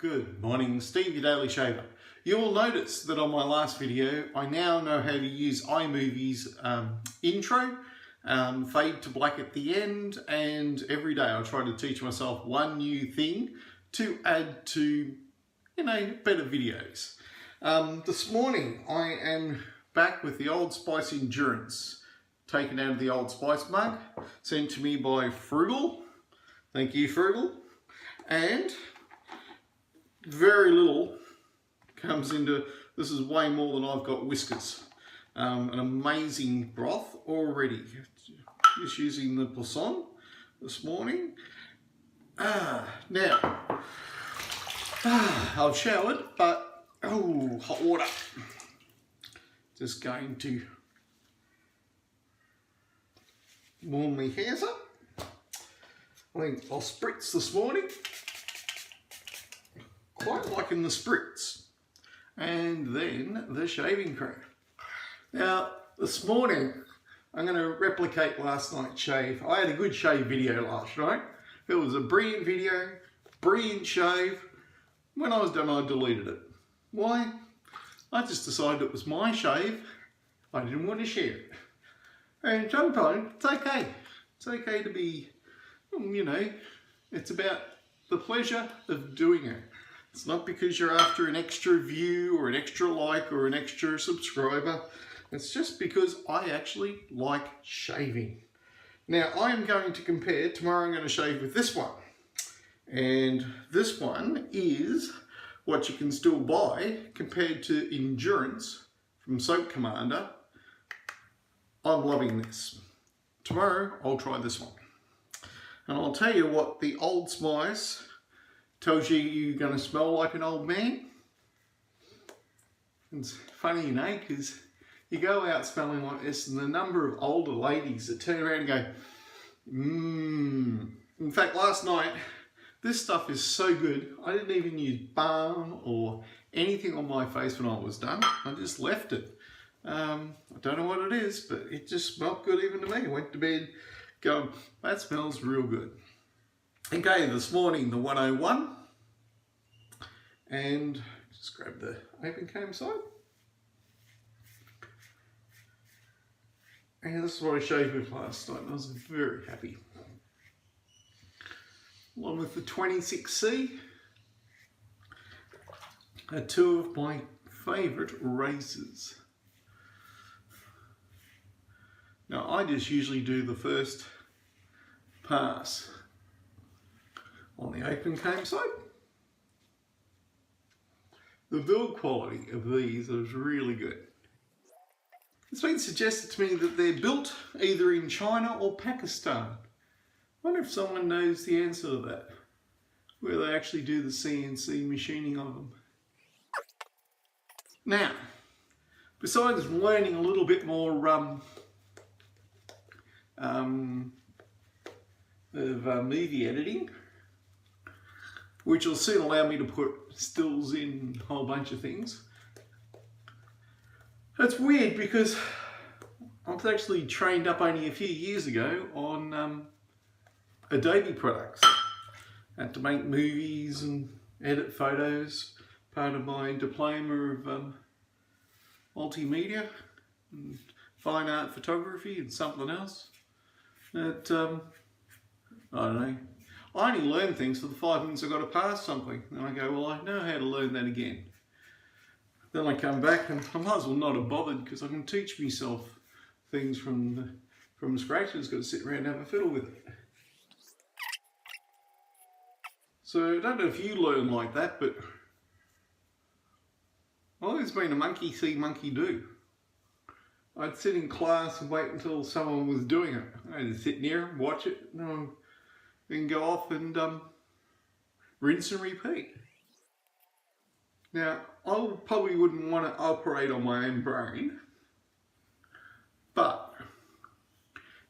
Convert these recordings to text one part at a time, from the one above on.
Good morning, Steve, your Daily Shaver. You will notice that on my last video, I now know how to use iMovie's intro, fade to black at the end, and every day I try to teach myself one new thing to add to, better videos. This morning, I am back with the Old Spice Endurance, taken out of the Old Spice mug, sent to me by Frugal. Thank you, Frugal. And very little comes into, this is way more than I've got whiskers. An amazing broth already. Just using the poisson this morning. Now, I've showered, but, hot water. Just going to warm my hairs up. I think I'll spritz this morning. Quite liking the spritz. And then the shaving cream. Now, this morning, I'm going to replicate last night's shave. I had a good shave video last night. It was a brilliant video, brilliant shave. When I was done, I deleted it. Why? I just decided it was my shave. I didn't want to share it. And sometimes it's okay. It's okay to be, it's about the pleasure of doing it. It's not because you're after an extra view or an extra like or an extra subscriber. It's just because I actually like shaving. Now I am going to compare, tomorrow I'm going to shave with this one. And this one is what you can still buy compared to Endurance from Soap Commander. I'm loving this. Tomorrow I'll try this one. And I'll tell you what the Old Spice tells you you're going to smell like an old man. It's funny, because you go out smelling like this and the number of older ladies that turn around and go, In fact, last night, this stuff is so good, I didn't even use balm or anything on my face when I was done. I just left it. I don't know what it is, but it just smelled good even to me. I went to bed going, that smells real good. Okay, this morning the 101, and just grab the open comb side. And this is what I shaved with last night, and I was very happy. Along with the 26C, are two of my favourite razors. Now I just usually do the first pass on the open comb side. The build quality of these is really good. It's been suggested to me that they're built either in China or Pakistan. I wonder if someone knows the answer to that, where they actually do the CNC machining of them. Now, besides learning a little bit more of movie editing, which will soon allow me to put stills in a whole bunch of things. That's weird because I was actually trained up only a few years ago on Adobe products. I had to make movies and edit photos, part of my diploma of multimedia, and fine art photography and something else. But, I don't know. I only learn things for the 5 minutes I've got to pass something. And I go, well, I know how to learn that again. Then I come back and I might as well not have bothered because I can teach myself things from scratch. I've just got to sit around and have a fiddle with it. So I don't know if you learn like that, but I've always been a monkey see, monkey do. I'd sit in class and wait until someone was doing it. I'd sit near, watch it, and then go off and rinse and repeat. Now, I probably wouldn't want to operate on my own brain, but,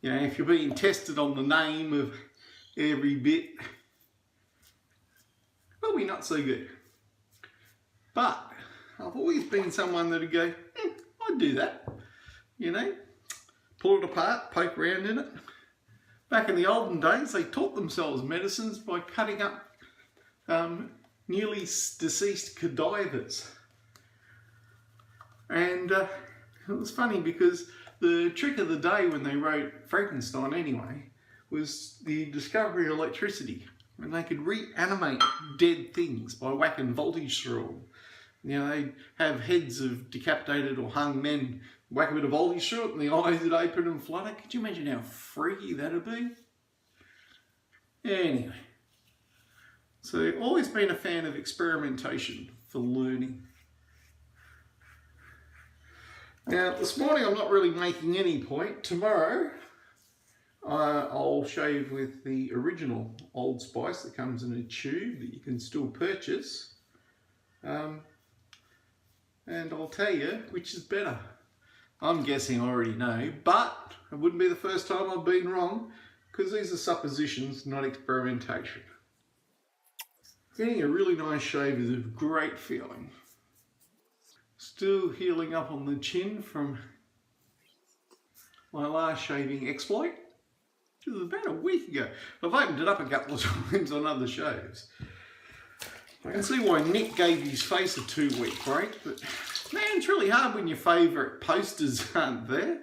if you're being tested on the name of every bit, probably not so good. But I've always been someone that'd go, I'd do that. Pull it apart, poke around in it. Back in the olden days, they taught themselves medicines by cutting up nearly deceased cadavers. And it was funny because the trick of the day when they wrote Frankenstein anyway was the discovery of electricity. And they could reanimate dead things by whacking voltage through them. You know, they'd have heads of decapitated or hung men, whack a bit of voltage through it and the eyes would open and flutter. Could you imagine how freaky that'd be? Anyway, so I've always been a fan of experimentation for learning. Now, this morning I'm not really making any point. Tomorrow I'll shave with the original Old Spice that comes in a tube that you can still purchase. And I'll tell you which is better. I'm guessing I already know, but it wouldn't be the first time I've been wrong because these are suppositions, not experimentation. Getting a really nice shave is a great feeling. Still healing up on the chin from my last shaving exploit. It was about a week ago. I've opened it up a couple of times on other shaves. I can see why Nick gave his face a 2-week break, but man, it's really hard when your favourite posters aren't there.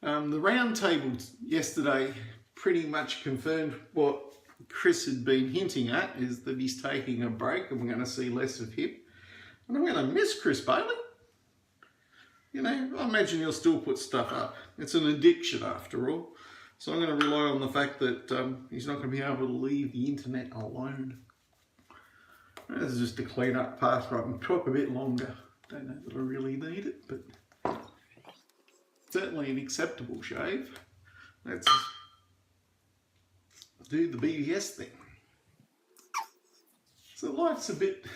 The round table yesterday pretty much confirmed what Chris had been hinting at, is that he's taking a break and we're going to see less of him. And I'm going to miss Chris Bailey. You know, I imagine he'll still put stuff up. It's an addiction after all. So I'm going to rely on the fact that he's not going to be able to leave the internet alone. This is just a clean up part where I can talk a bit longer. Don't know that I really need it, but certainly an acceptable shave. Let's do the BBS thing. So life's a bit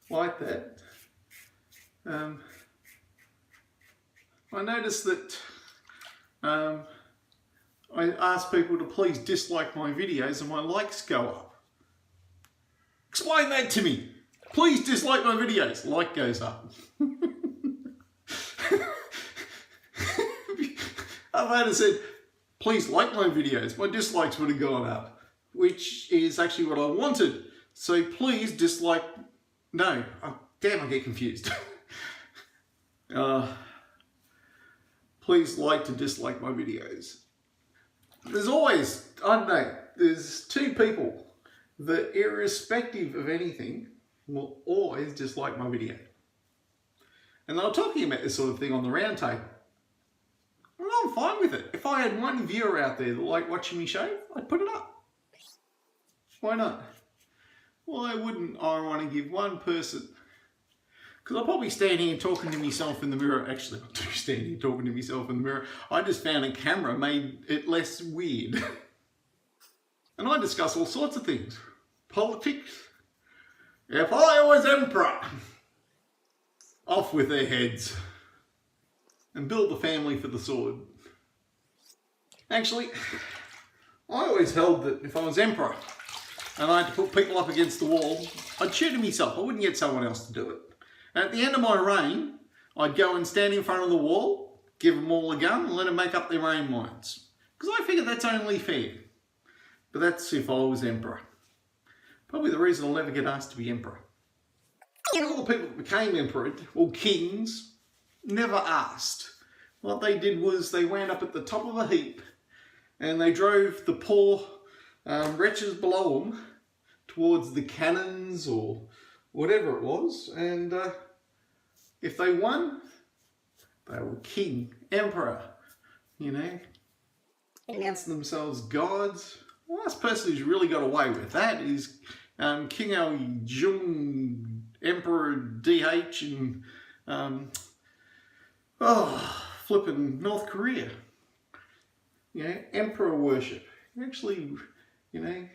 like that. I noticed that I ask people to please dislike my videos and my likes go up. Explain that to me. Please dislike my videos. Like goes up. I've had it said, please like my videos. My dislikes would have gone up, which is actually what I wanted. So please dislike. No, damn, I get confused. Please like to dislike my videos. There's always, I don't know, there's two people that irrespective of anything will always dislike my video. And they were talking about this sort of thing on the round table. Well, I'm fine with it. If I had one viewer out there that liked watching me shave, I'd put it up. Why not? Why wouldn't I want to give one person? Because I'll probably stand here talking to myself in the mirror. Actually, I do stand here talking to myself in the mirror. I just found a camera made it less weird. And I discuss all sorts of things. Politics. If I was emperor, off with their heads. And build the family for the sword. Actually, I always held that if I was emperor and I had to put people up against the wall, I'd shoot them myself. I wouldn't get someone else to do it. And at the end of my reign, I'd go and stand in front of the wall, give them all a gun and let them make up their own minds. Because I figure that's only fair. But that's if I was emperor. Probably the reason I'll never get asked to be emperor. All the people that became emperor, or kings, never asked. What they did was they wound up at the top of a heap and they drove the poor wretches below them towards the cannons or whatever it was, and if they won, they were king, emperor, you know, announced themselves gods. The last person who's really got away with that is King Al Jung, Emperor DH in flipping North Korea. You know, emperor worship. Actually, you know,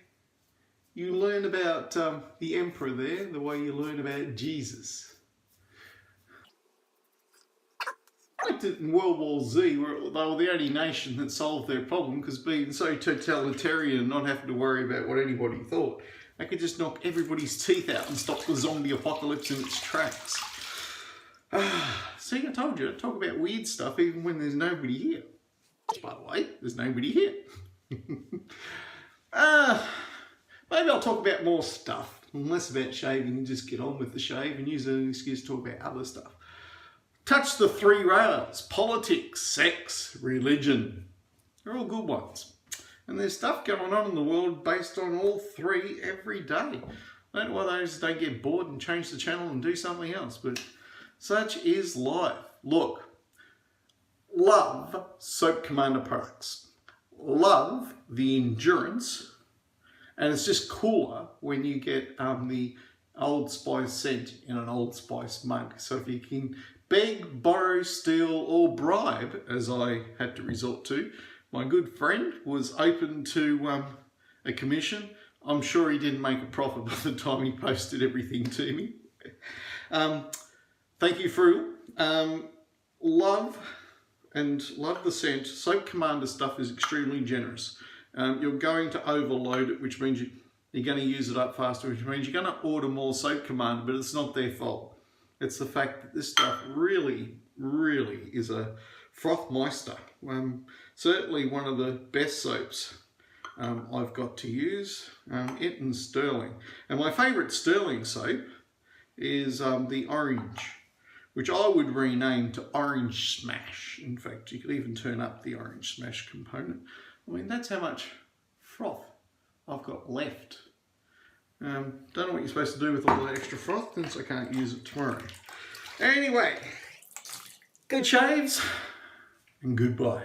you learn about the emperor there the way you learn about Jesus. I liked it in World War Z, where they were the only nation that solved their problem, because being so totalitarian and not having to worry about what anybody thought, they could just knock everybody's teeth out and stop the zombie apocalypse in its tracks. See, I told you, I talk about weird stuff even when there's nobody here. By the way, there's nobody here. Maybe I'll talk about more stuff. and less about shaving and just get on with the shave and use it as an excuse to talk about other stuff. Touch the 3 rails: politics, sex, religion. They're all good ones. And there's stuff going on in the world based on all 3 every day. I don't know why those don't get bored and change the channel and do something else, but such is life. Look, love Soap Commander products. Love the endurance, and it's just cooler when you get the Old Spice scent in an Old Spice mug. So if you can beg, borrow, steal, or bribe, as I had to resort to, my good friend was open to a commission. I'm sure he didn't make a profit by the time he posted everything to me. Thank you, Frugal. Love the scent. Soap Commander stuff is extremely generous. You're going to overload it, which means you're going to use it up faster, which means you're going to order more Soap Commander, but it's not their fault. It's the fact that this stuff really, really is a frothmeister. Certainly one of the best soaps I've got to use, it and Sterling. And my favourite Sterling soap is the Orange, which I would rename to Orange Smash. In fact, you could even turn up the Orange Smash component. I mean, that's how much froth I've got left. Don't know what you're supposed to do with all that extra froth, since I can't use it tomorrow. Anyway, good shaves and goodbye.